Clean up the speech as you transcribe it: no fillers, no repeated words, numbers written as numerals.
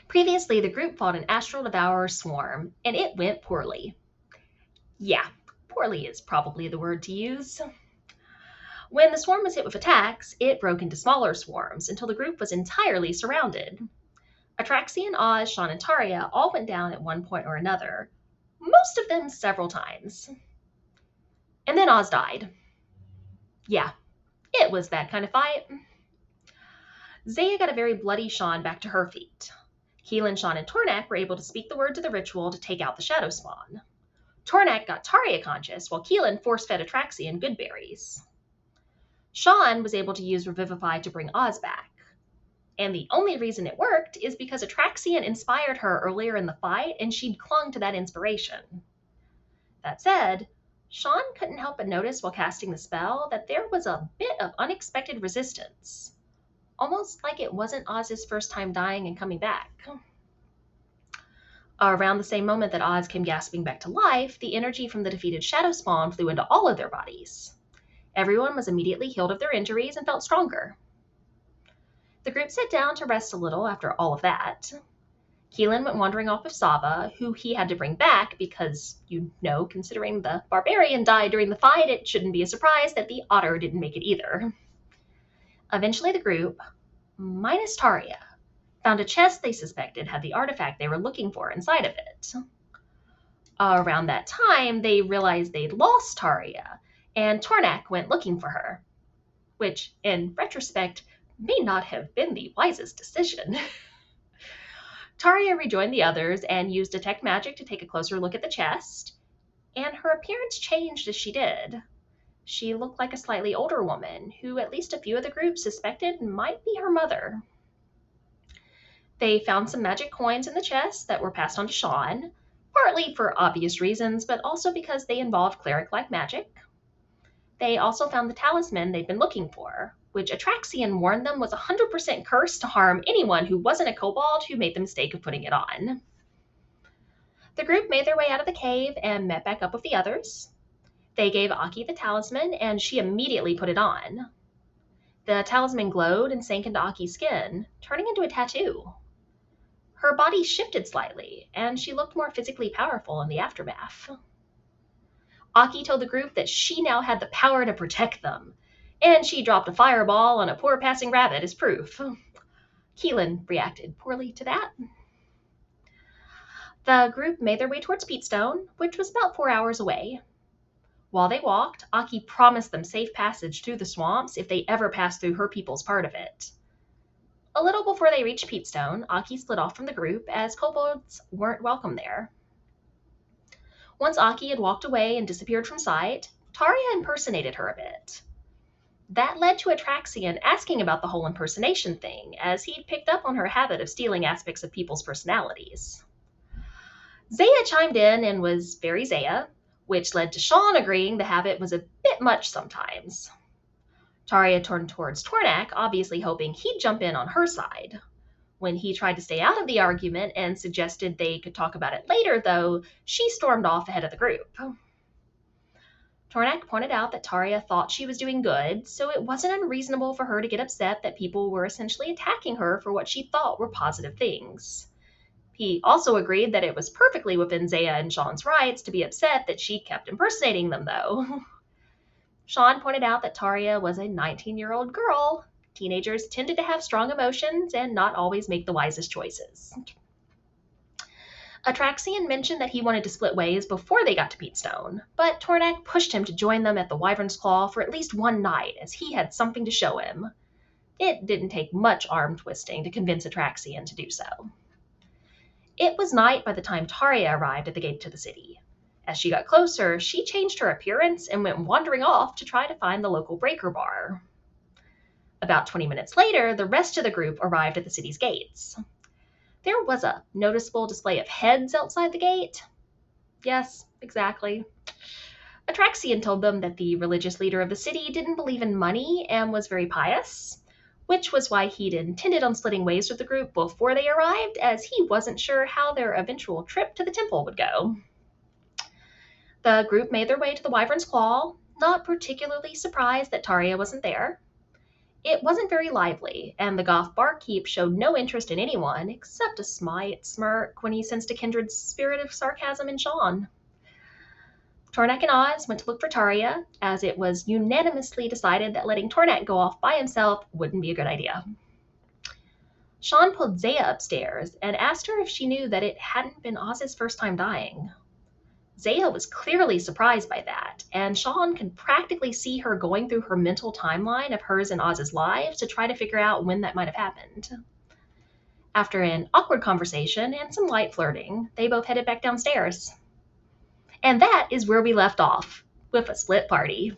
Previously, the group fought an astral devourer swarm, and it went poorly. Yeah, poorly is probably the word to use. When the swarm was hit with attacks, it broke into smaller swarms until the group was entirely surrounded. Atraxian, Oz, Sean, and Taria all went down at one point or another, most of them several times. And then Oz died. Yeah, it was that kind of fight. Zaya got a very bloody Sean back to her feet. Keelan, Sean, and Tornak were able to speak the word to the ritual to take out the shadow spawn. Tornak got Taria conscious, while Keelan force-fed Atraxian good berries. Sean was able to use Revivify to bring Oz back. And the only reason it worked is because Atraxian inspired her earlier in the fight, and she'd clung to that inspiration. That said, Sean couldn't help but notice while casting the spell that there was a bit of unexpected resistance. Almost like it wasn't Oz's first time dying and coming back. Around the same moment that Oz came gasping back to life, the energy from the defeated Shadow Spawn flew into all of their bodies. Everyone was immediately healed of their injuries and felt stronger. The group sat down to rest a little after all of that. Keelan went wandering off with Saba, who he had to bring back because, considering the barbarian died during the fight, it shouldn't be a surprise that the otter didn't make it either. Eventually the group, minus Taria, found a chest they suspected had the artifact they were looking for inside of it. Around that time, they realized they'd lost Taria, and Tornak went looking for her, which, in retrospect, may not have been the wisest decision. Taria rejoined the others and used Detect Magic to take a closer look at the chest, and her appearance changed as she did. She looked like a slightly older woman, who at least a few of the group suspected might be her mother. They found some magic coins in the chest that were passed on to Sean, partly for obvious reasons, but also because they involved cleric-like magic. They also found the talisman they'd been looking for, which Atraxian warned them was 100% cursed to harm anyone who wasn't a kobold who made the mistake of putting it on. The group made their way out of the cave and met back up with the others. They gave Aki the talisman, and she immediately put it on. The talisman glowed and sank into Aki's skin, turning into a tattoo. Her body shifted slightly, and she looked more physically powerful in the aftermath. Aki told the group that she now had the power to protect them, and she dropped a fireball on a poor passing rabbit as proof. Keelan reacted poorly to that. The group made their way towards Peatstone, which was about 4 hours away. While they walked, Aki promised them safe passage through the swamps if they ever passed through her people's part of it. A little before they reached Peatstone, Aki split off from the group as kobolds weren't welcome there. Once Aki had walked away and disappeared from sight, Taria impersonated her a bit. That led to Atraxian asking about the whole impersonation thing, as he'd picked up on her habit of stealing aspects of people's personalities. Zaya chimed in and was very Zaya, which led to Sean agreeing the habit was a bit much sometimes. Taria turned towards Tornak, obviously hoping he'd jump in on her side. When he tried to stay out of the argument and suggested they could talk about it later, though, she stormed off ahead of the group. Tornak pointed out that Taria thought she was doing good, so it wasn't unreasonable for her to get upset that people were essentially attacking her for what she thought were positive things. He also agreed that it was perfectly within Zaya and Sean's rights to be upset that she kept impersonating them, though. Sean pointed out that Taria was a 19-year-old girl. Teenagers tended to have strong emotions and not always make the wisest choices. Atraxian mentioned that he wanted to split ways before they got to Peatstone, but Tornak pushed him to join them at the Wyvern's Claw for at least one night, as he had something to show him. It didn't take much arm twisting to convince Atraxian to do so. It was night by the time Taria arrived at the gate to the city. As she got closer, she changed her appearance and went wandering off to try to find the local breaker bar. About 20 minutes later, the rest of the group arrived at the city's gates. There was a noticeable display of heads outside the gate. Yes, exactly. Atraxian told them that the religious leader of the city didn't believe in money and was very pious, which was why he'd intended on splitting ways with the group before they arrived, as he wasn't sure how their eventual trip to the temple would go. The group made their way to the Wyvern's Claw, not particularly surprised that Taria wasn't there. It wasn't very lively, and the goth barkeep showed no interest in anyone except a slight smirk when he sensed a kindred spirit of sarcasm in Sean. Tornak and Oz went to look for Taria, as it was unanimously decided that letting Tornak go off by himself wouldn't be a good idea. Sean pulled Zaya upstairs and asked her if she knew that it hadn't been Oz's first time dying. Zaya was clearly surprised by that, and Sean could practically see her going through her mental timeline of hers and Oz's lives to try to figure out when that might have happened. After an awkward conversation and some light flirting, they both headed back downstairs. And that is where we left off, with a split party.